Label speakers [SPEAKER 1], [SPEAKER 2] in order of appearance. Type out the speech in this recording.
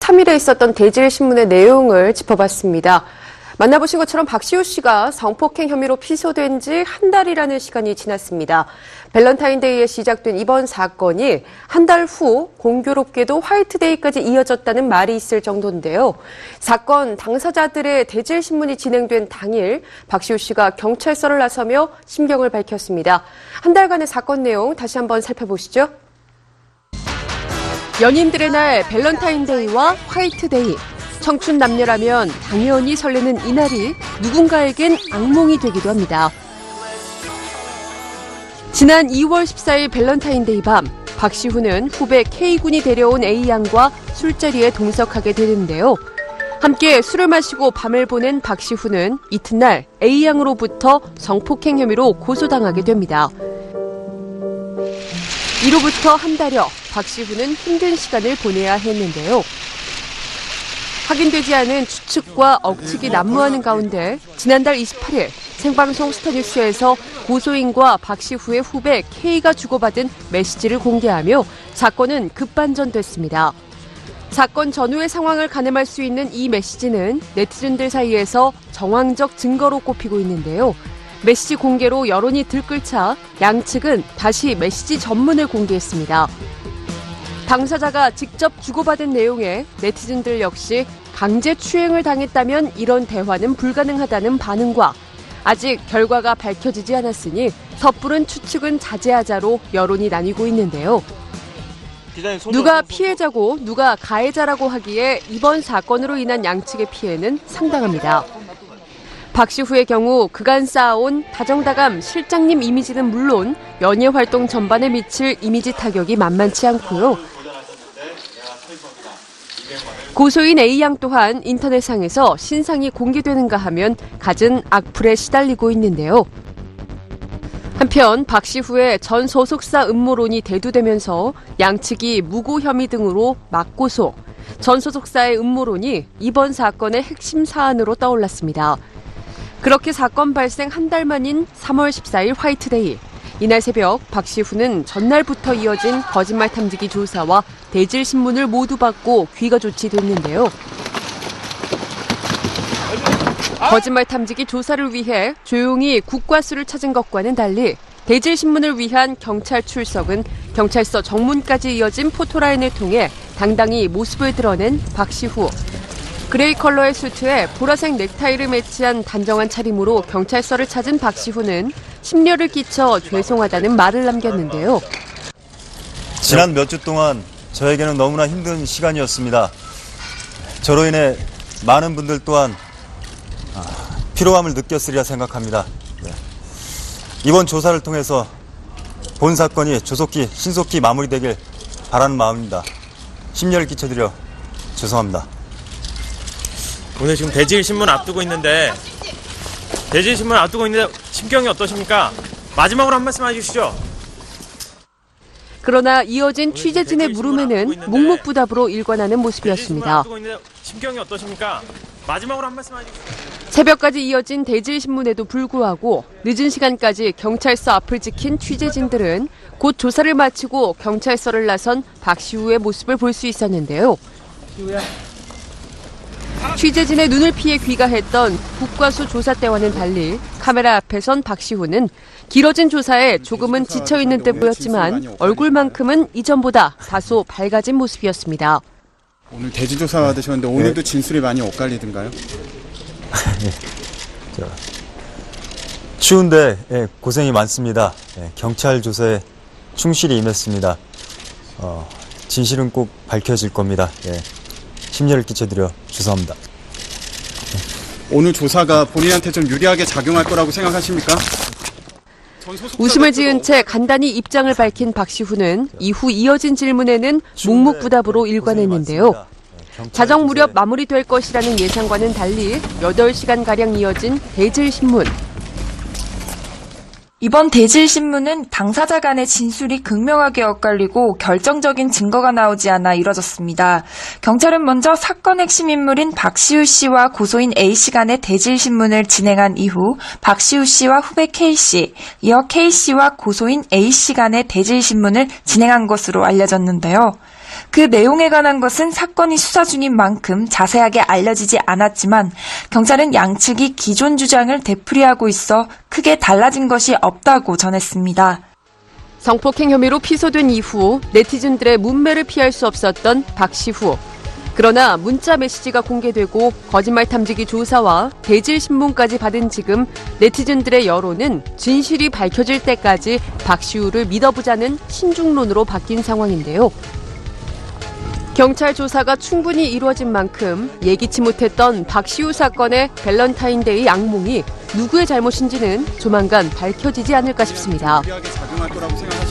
[SPEAKER 1] 23일에 있었던 대질신문의 내용을 짚어봤습니다. 만나보신 것처럼 박시우 씨가 성폭행 혐의로 피소된 지 한 달이라는 시간이 지났습니다. 밸런타인데이에 시작된 이번 사건이 한 달 후 공교롭게도 화이트데이까지 이어졌다는 말이 있을 정도인데요. 사건 당사자들의 대질신문이 진행된 당일 박시우 씨가 경찰서를 나서며 심경을 밝혔습니다. 한 달간의 사건 내용 다시 한번 살펴보시죠. 연인들의 날 밸런타인데이와 화이트데이. 청춘 남녀라면 당연히 설레는 이날이 누군가에겐 악몽이 되기도 합니다. 지난 2월 14일 밸런타인데이 밤, 박시훈은 후배 K군이 데려온 A양과 술자리에 동석하게 되는데요. 함께 술을 마시고 밤을 보낸 박시훈은 이튿날 A양으로부터 성폭행 혐의로 고소당하게 됩니다. 이로부터 한 달여 박시훈은 힘든 시간을 보내야 했는데요. 확인되지 않은 추측과 억측이 난무하는 가운데 지난달 28일 생방송 스타뉴스에서 고소인과 박시후의 후배 K가 주고받은 메시지를 공개하며 사건은 급반전됐습니다. 사건 전후의 상황을 가늠할 수 있는 이 메시지는 네티즌들 사이에서 정황적 증거로 꼽히고 있는데요. 메시지 공개로 여론이 들끓자 양측은 다시 메시지 전문을 공개했습니다. 당사자가 직접 주고받은 내용에 네티즌들 역시 강제 추행을 당했다면 이런 대화는 불가능하다는 반응과 아직 결과가 밝혀지지 않았으니 섣부른 추측은 자제하자로 여론이 나뉘고 있는데요. 누가 피해자고 누가 가해자라고 하기에 이번 사건으로 인한 양측의 피해는 상당합니다. 박시후의 경우 그간 쌓아온 다정다감 실장님 이미지는 물론 연예 활동 전반에 미칠 이미지 타격이 만만치 않고요. 고소인 A양 또한 인터넷상에서 신상이 공개되는가 하면 갖은 악플에 시달리고 있는데요. 한편 박시후의 전 소속사 음모론이 대두되면서 양측이 무고 혐의 등으로 맞고소, 전 소속사의 음모론이 이번 사건의 핵심 사안으로 떠올랐습니다. 그렇게 사건 발생 한 달 만인 3월 14일 화이트데이. 이날 새벽 박시후는 전날부터 이어진 거짓말 탐지기 조사와 대질신문을 모두 받고 귀가 조치됐는데요. 거짓말 탐지기 조사를 위해 조용히 국과수를 찾은 것과는 달리 대질신문을 위한 경찰 출석은 경찰서 정문까지 이어진 포토라인을 통해 당당히 모습을 드러낸 박시후. 그레이 컬러의 수트에 보라색 넥타이를 매치한 단정한 차림으로 경찰서를 찾은 박시후는 심려를 끼쳐 죄송하다는 말을 남겼는데요.
[SPEAKER 2] 지난 몇 주 동안 저에게는 너무나 힘든 시간이었습니다. 저로 인해 많은 분들 또한 피로함을 느꼈으리라 생각합니다. 이번 조사를 통해서 본 사건이 신속히 마무리되길 바라는 마음입니다. 심려를 끼쳐드려 죄송합니다.
[SPEAKER 3] 오늘 지금 대질신문 앞두고 있는데 심경이 어떠십니까? 마지막으로 한 말씀 해주시죠.
[SPEAKER 1] 그러나 이어진 취재진의 물음에는 묵묵부답으로 일관하는 모습이었습니다.
[SPEAKER 3] 심경이 어떠십니까? 마지막으로 한 말씀 해주시죠.
[SPEAKER 1] 새벽까지 이어진 대질신문에도 불구하고 늦은 시간까지 경찰서 앞을 지킨 취재진들은 곧 조사를 마치고 경찰서를 나선 박시후의 모습을 볼 수 있었는데요. 취재진의 눈을 피해 귀가했던 국과수 조사 때와는 달리 카메라 앞에 선 박시후는 길어진 조사에 조금은 지쳐있는 듯 보였지만 얼굴만큼은 이전보다 다소 밝아진 모습이었습니다.
[SPEAKER 4] 오늘 대지조사 받으셨는데 오늘도 진술이 많이 엇갈리던가요?
[SPEAKER 2] 추운데 고생이 많습니다. 경찰 조사에 충실히 임했습니다. 진실은 꼭 밝혀질 겁니다. 심려를 끼쳐드려 죄송합니다.
[SPEAKER 4] 오늘 조사가 본인한테 좀 유리하게 작용할 거라고 생각하십니까?
[SPEAKER 1] 웃음을 지은 채 간단히 입장을 밝힌 박시후는 이후 이어진 질문에는 묵묵부답으로 일관했는데요. 자정 무렵 마무리될 것이라는 예상과는 달리 8시간가량 이어진 대질신문.
[SPEAKER 5] 이번 대질신문은 당사자 간의 진술이 극명하게 엇갈리고 결정적인 증거가 나오지 않아 이뤄졌습니다. 경찰은 먼저 사건 핵심 인물인 박시우 씨와 고소인 A 씨 간의 대질신문을 진행한 이후 박시우 씨와 후배 K 씨, 이어 K 씨와 고소인 A 씨 간의 대질신문을 진행한 것으로 알려졌는데요. 그 내용에 관한 것은 사건이 수사 중인 만큼 자세하게 알려지지 않았지만 경찰은 양측이 기존 주장을 되풀이하고 있어 크게 달라진 것이 없다고 전했습니다.
[SPEAKER 1] 성폭행 혐의로 피소된 이후 네티즌들의 문매를 피할 수 없었던 박시후. 그러나 문자 메시지가 공개되고 거짓말 탐지기 조사와 대질 신문까지 받은 지금 네티즌들의 여론은 진실이 밝혀질 때까지 박시우를 믿어보자는 신중론으로 바뀐 상황인데요. 경찰 조사가 충분히 이루어진 만큼 예기치 못했던 박시우 사건의 밸런타인데이 악몽이 누구의 잘못인지는 조만간 밝혀지지 않을까 싶습니다.
[SPEAKER 4] 유리하게 작용할 거라고 생각하시는